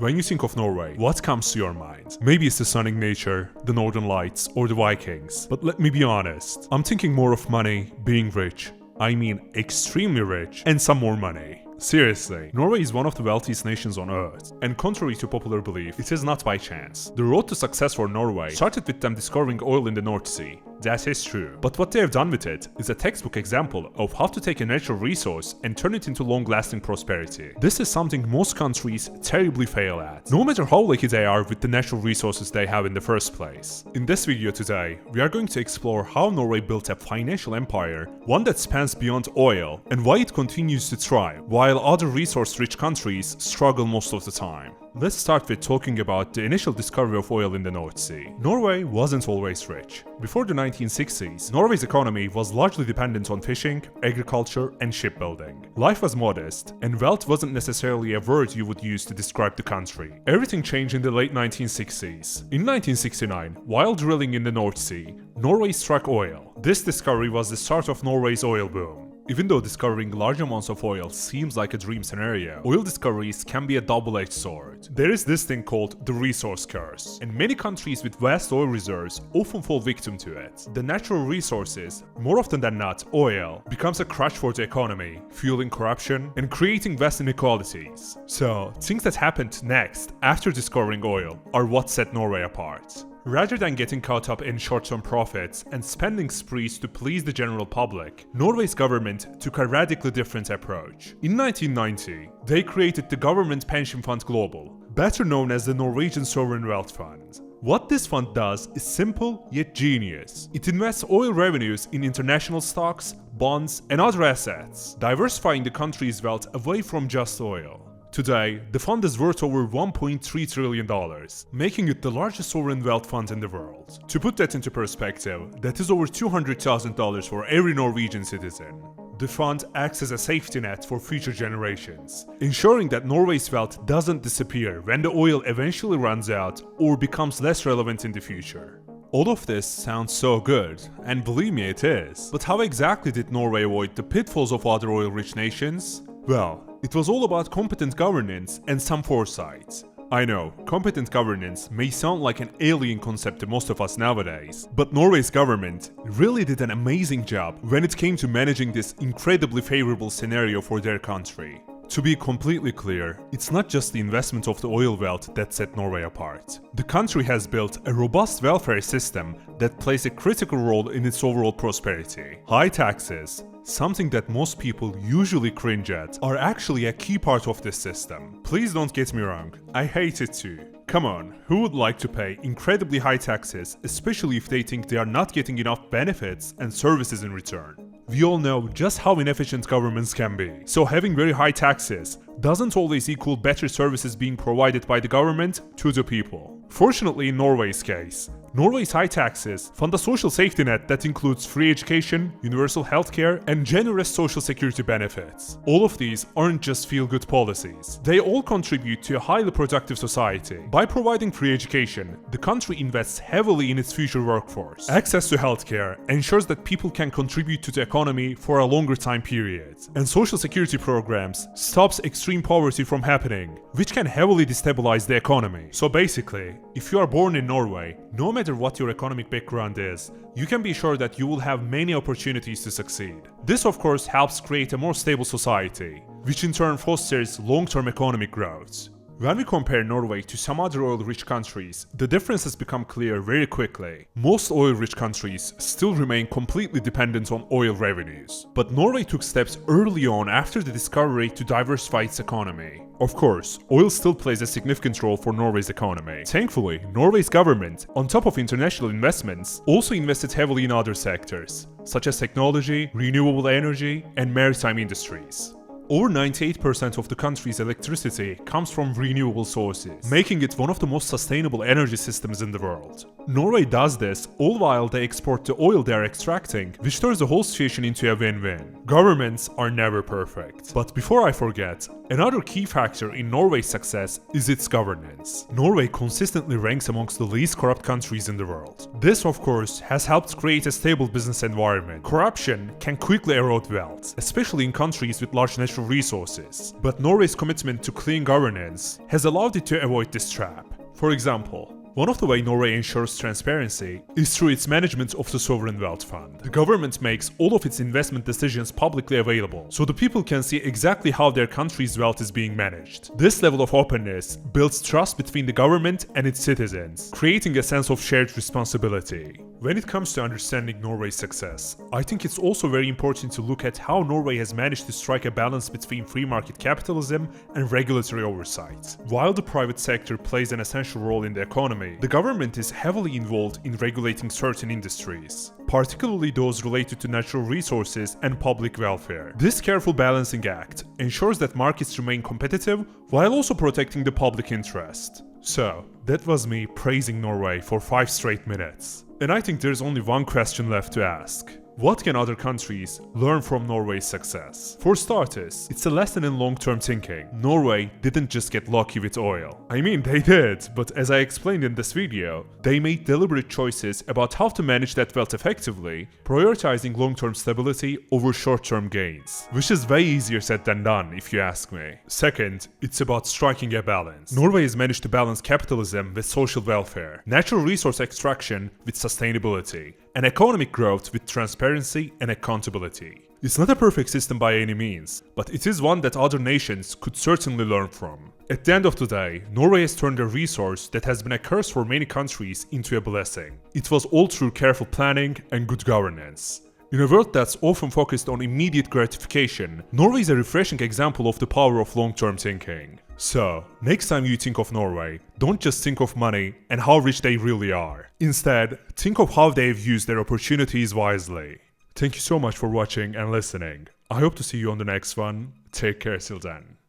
When you think of Norway, what comes to your mind? Maybe it's the stunning nature, the northern lights, or the Vikings. But let me be honest, I'm thinking more of money, being rich. I mean extremely rich, and some more money. Seriously, Norway is one of the wealthiest nations on earth, and contrary to popular belief, it is not by chance. The road to success for Norway started with them discovering oil in the North Sea. That is true. But what they have done with it is a textbook example of how to take a natural resource and turn it into long-lasting prosperity. This is something most countries terribly fail at, no matter how lucky they are with the natural resources they have in the first place. In this video today, we are going to explore how Norway built a financial empire, one that spans beyond oil, and why it continues to thrive, while other resource-rich countries struggle most of the time. Let's start with talking about the initial discovery of oil in the North Sea. Norway wasn't always rich. Before the 1960s, Norway's economy was largely dependent on fishing, agriculture, and shipbuilding. Life was modest, and wealth wasn't necessarily a word you would use to describe the country. Everything changed in the late 1960s. In 1969, while drilling in the North Sea, Norway struck oil. This discovery was the start of Norway's oil boom. Even though discovering large amounts of oil seems like a dream scenario, oil discoveries can be a double-edged sword. There is this thing called the resource curse, and many countries with vast oil reserves often fall victim to it. The natural resources, more often than not oil, becomes a crutch for the economy, fueling corruption and creating vast inequalities. So, things that happened next after discovering oil are what set Norway apart. Rather than getting caught up in short-term profits and spending sprees to please the general public, Norway's government took a radically different approach. In 1990, they created the Government Pension Fund Global, better known as the Norwegian Sovereign Wealth Fund. What this fund does is simple yet genius. It invests oil revenues in international stocks, bonds, and other assets, diversifying the country's wealth away from just oil. Today, the fund is worth over $1.3 trillion, making it the largest sovereign wealth fund in the world. To put that into perspective, that is over $200,000 for every Norwegian citizen. The fund acts as a safety net for future generations, ensuring that Norway's wealth doesn't disappear when the oil eventually runs out or becomes less relevant in the future. All of this sounds so good, and believe me, it is. But how exactly did Norway avoid the pitfalls of other oil-rich nations? Well, it was all about competent governance and some foresight. I know, competent governance may sound like an alien concept to most of us nowadays, but Norway's government really did an amazing job when it came to managing this incredibly favorable scenario for their country. To be completely clear, it's not just the investment of the oil wealth that set Norway apart. The country has built a robust welfare system that plays a critical role in its overall prosperity. High taxes, something that most people usually cringe at, are actually a key part of this system. Please don't get me wrong, I hate it too. Come on, who would like to pay incredibly high taxes, especially if they think they are not getting enough benefits and services in return? We all know just how inefficient governments can be, so having very high taxes doesn't always equal better services being provided by the government to the people. Fortunately, in Norway's case, Norway's high taxes fund a social safety net that includes free education, universal healthcare, and generous social security benefits. All of these aren't just feel-good policies. They all contribute to a highly productive society. By providing free education, the country invests heavily in its future workforce. Access to healthcare ensures that people can contribute to the economy for a longer time period. And social security programs stops extreme poverty from happening, which can heavily destabilize the economy. So basically, if you are born in Norway, no matter what your economic background is, you can be sure that you will have many opportunities to succeed. This of course helps create a more stable society, which in turn fosters long-term economic growth. When we compare Norway to some other oil-rich countries, the differences become clear very quickly. Most oil-rich countries still remain completely dependent on oil revenues, but Norway took steps early on after the discovery to diversify its economy. Of course, oil still plays a significant role for Norway's economy. Thankfully, Norway's government, on top of international investments, also invested heavily in other sectors, such as technology, renewable energy, and maritime industries. Over 98% of the country's electricity comes from renewable sources, making it one of the most sustainable energy systems in the world. Norway does this all while they export the oil they're extracting, which turns the whole situation into a win-win. Governments are never perfect. But before I forget, Another key factor in Norway's success is its governance. Norway consistently ranks amongst the least corrupt countries in the world. This, of course, has helped create a stable business environment. Corruption can quickly erode wealth, especially in countries with large natural resources. But Norway's commitment to clean governance has allowed it to avoid this trap. For example, one of the ways Norway ensures transparency is through its management of the Sovereign Wealth Fund. The government makes all of its investment decisions publicly available, so the people can see exactly how their country's wealth is being managed. This level of openness builds trust between the government and its citizens, creating a sense of shared responsibility. When it comes to understanding Norway's success, I think it's also very important to look at how Norway has managed to strike a balance between free market capitalism and regulatory oversight. While the private sector plays an essential role in the economy, the government is heavily involved in regulating certain industries, particularly those related to natural resources and public welfare. This careful balancing act ensures that markets remain competitive while also protecting the public interest. So, that was me praising Norway for 5 straight minutes. And I think there's only one question left to ask. What can other countries learn from Norway's success? For starters, it's a lesson in long-term thinking. Norway didn't just get lucky with oil. I mean, they did, but as I explained in this video, they made deliberate choices about how to manage that wealth effectively, prioritizing long-term stability over short-term gains, which is way easier said than done, if you ask me. Second, it's about striking a balance. Norway has managed to balance capitalism with social welfare, natural resource extraction with sustainability, and economic growth with transparency and accountability. It's not a perfect system by any means, but it is one that other nations could certainly learn from. At the end of the day, Norway has turned a resource that has been a curse for many countries into a blessing. It was all through careful planning and good governance. In a world that's often focused on immediate gratification, Norway is a refreshing example of the power of long-term thinking. So, next time you think of Norway, don't just think of money and how rich they really are. Instead, think of how they've used their opportunities wisely. Thank you so much for watching and listening. I hope to see you on the next one. Take care till then.